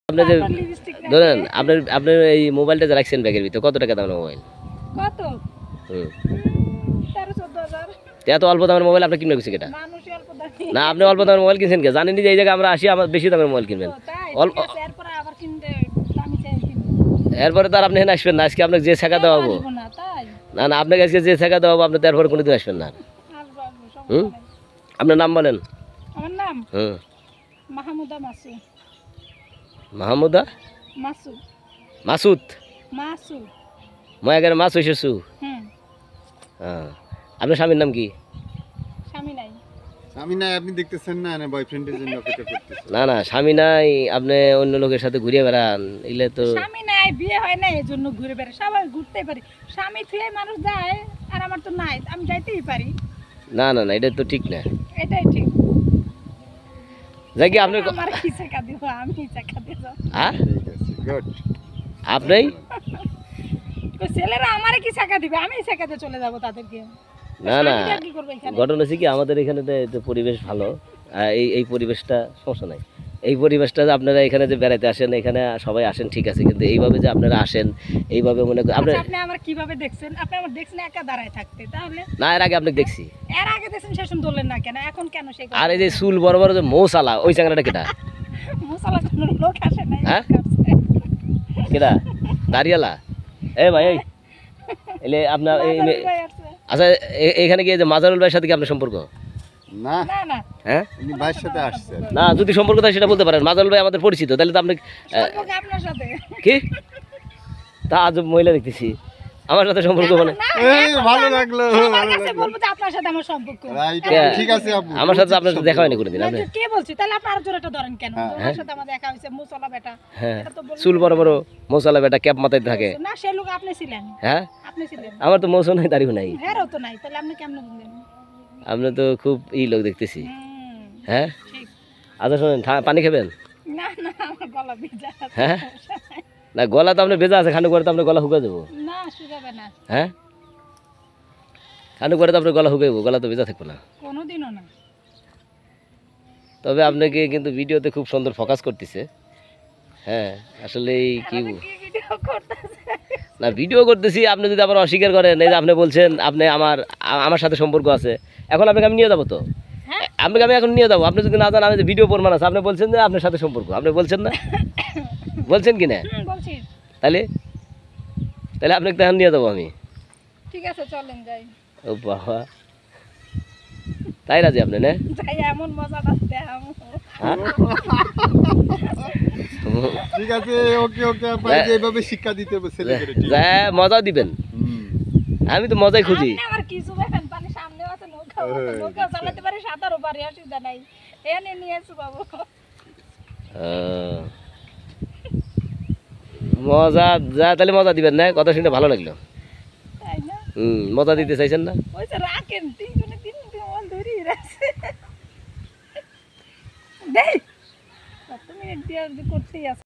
আপনি যে ধরেন আপনার এই মোবাইলটা যে রাখছেন ব্যাগের ভিতরে কত টাকা দামের মোবাইল? কত? হুম 13-14,000। এত অল্প দামের মোবাইল আপনি কিনবেন কিসে? মানুষই অল্প দামি। না আপনি অল্প দামের মোবাইল কিনছেন কে? জানেন যে এই জায়গায় আমরা আসি আমার বেশি দামের মোবাইল কিনবেন। তাই অল্প ঠিক আছে, এরপরে আবার কিনতে দামি চাই কিনবো। এরপরে তো আর আপনি এখানে আসবেন না। আজকে আপনাকে যে টাকা দেওয়া হবো, আসবো না, তাই না না আপনাকে আজকে যে টাকা দেওয়া হবো আপনি তারপরে কোনোদিন আসবেন না। আসবো সমস্যা হুম নাই। আপনার নাম বলেন। আমার নাম হুম মাহমুদা মাসু। মাহমুদা মাসু মাসুদ মাসু। ময়াগের মাছ হইসু। হুম হ্যাঁ আপনার স্বামীর নাম কি? স্বামী নাই। আমি না, আপনি দেখতেছেন না না বয়ফ্রেন্ডের জন্য অপেক্ষা করতেছেন। না না স্বামী নাই, আপনি অন্য লোকের সাথে ঘুরিয়ে বেড়ান, এলে তো স্বামী নাই, বিয়ে হয় না, এই জন্য ঘুরে বেড়াই। সবাই ঘুরতে পারি, স্বামী থুয়ে মানুষ যায়, আর আমার তো নাই, আমি যাইতেই পারি। না না না এটা তো ঠিক না। এটাই ঠিক। যাই কি আপনি আমার কি চাকা দিব, আমি চাকা দিব। হ্যাঁ ঠিক আছে, গুড। আপনি ওই ছেলেরা আমারে কি চাকা দিবে, আমি চাকা দিয়ে চলে যাব তাদেরকে। না না স্বামীটা কি করবে এখানে? ঘটনা হচ্ছে কি আমাদের এখানে তো পরিবেশ ভালো। এই পরিবেশটা সমস্যা নাই। এই পরিবেশটা যে আপনারা এখানে যে বেড়াতে আসেন, এখানে সবাই আসেন ঠিক আছে, কিন্তু এইভাবে যে আপনারা আসেন এইভাবে মনে করেন আপনি আচ্ছা, আপনি আমার কিভাবে দেখছেন? আপনি আমার দেখছেন একা দাঁড়ায় থাকতে, তাহলে না এর আগে আপনাকে দেখছি। এর আগে দেখছেন সেসব ধরলেন না কেন, এখন কেন সেই কথা? আর এই যে চুল বড় বড় যে মৌসালা ওই চাংড়াটা কেটা? মশলা কোনো লোক আসে নাই। হ্যাঁ? কেটা দাঁড়িয়ালা? এ ভাই এই এলে আপনার আচ্ছা এখানে কি এই যে মাজারুল ভাইয়ের সাথে কি আপনার সম্পর্ক? না না না, হ্যাঁ উনি ভাইয়ের সাথে আসছেন। না যদি সম্পর্ক থাকে সেটা বলতে পারেন। মাজারুল ভাই আমাদের পরিচিত, তাহলে তো আপনি সম্পর্ক আপনার সাথে। কি তা আজব মহিলা দেখতেছি আমার সাথে সম্পর্ক মানে এই ভালো লাগলো, সবার ভালো কাছে লাগলো। বলবো যে আপনার সাথে আমার সম্পর্ক। রাইট, কে? ঠিক আছে আপু। আমার সাথে আপনার সাথে দেখা হয়নি কোনোদিন। আপনি কে বলছি? তাহলে আপনি আর জোরেটা ধরেন কেন? হ্যাঁ। ওনার সাথে আমার দেখা হয়েছে, মুসলা বেটা। হ্যাঁ এটা তো বললেন চুল বড় বড় মৌসালা বেটা ক্যাপ মাথায় থাকে। না, সেই লোক আপনি ছিলেন। হ্যাঁ আপনি ছিলেন। আমার তো মৌসুম নাই দাড়িও নাই। হেরও তো নাই, তাহলে আপনি কেমনে বললেন? আপনি তো খুব লোক দেখতেছি। হুম, হ্যাঁ ঠিক। আচ্ছা শোনেন পানি খাবেন? না না, আমার গলা ভিজা আছে। হ্যাঁ না গলা তো আপনার ভেজা আছে, খান্ডু করে তো আপনার গলা শুকা যাবো। না, শুকাবে না, হ্যাঁ খান্ডু করে তো আপনার গলা শুকাইবো, গলা তো ভেজা থাকবো না। কোনোদিনও না। তবে আপনাকে কিন্তু ভিডিওতে খুব সুন্দর ফোকাস করতেছে। হ্যাঁ আসলে কি আপনি কি ভিডিও করতেছেন? না ভিডিও করতেছি, আপনি যদি আবার অস্বীকার করেন, এই যে আপনি বলছেন আপনি আমার সাথে সম্পর্ক আছে, এখন আপনাকে আমি নিয়ে যাবো তো। হ্যাঁ? আপনাকে আমি এখন নিয়ে যাবো, আপনি যদি না জান আমি যে ভিডিও প্রমাণ আছে, আপনি বলছেন যে আপনার সাথে সম্পর্ক, আপনি বলছেন না? বলছেন কি না? বলছি। তাহলে তাহলে আপনাকে তো এখন নিয়ে যাবো আমি। ঠিক আছে, চলেন যাই। ও বাবা তাই রাজি আপনি না? যাই, এমন মজাটা দেখাবো। হ্যাঁ? ঠিক আছে, ওকে ওকে, আপনাকে যেভাবে শিক্ষা দিতে হবে ছেলেদের, ঠিক যা মজা দিবেন, হুম। আমি তো মজাই খুঁজি। আপনি আমার কিছু দেখেন, পানি সামনে আছে, নৌকা চালাতে পারি, সাঁতারও পারি, অসুবিধা নাই। এনে নিয়ে এসো বাবু। মজা যা তাহলে মজা দিবেন না? কথা শুনে ভালো লাগলো। তাই না? মজা দিতে চাইছেন না? ওই যে রাখেন, তিনজনে তিন মন ধরিয়ে রাখছে। দেই, 7 মিনিট দিয়ে করতেই আছে।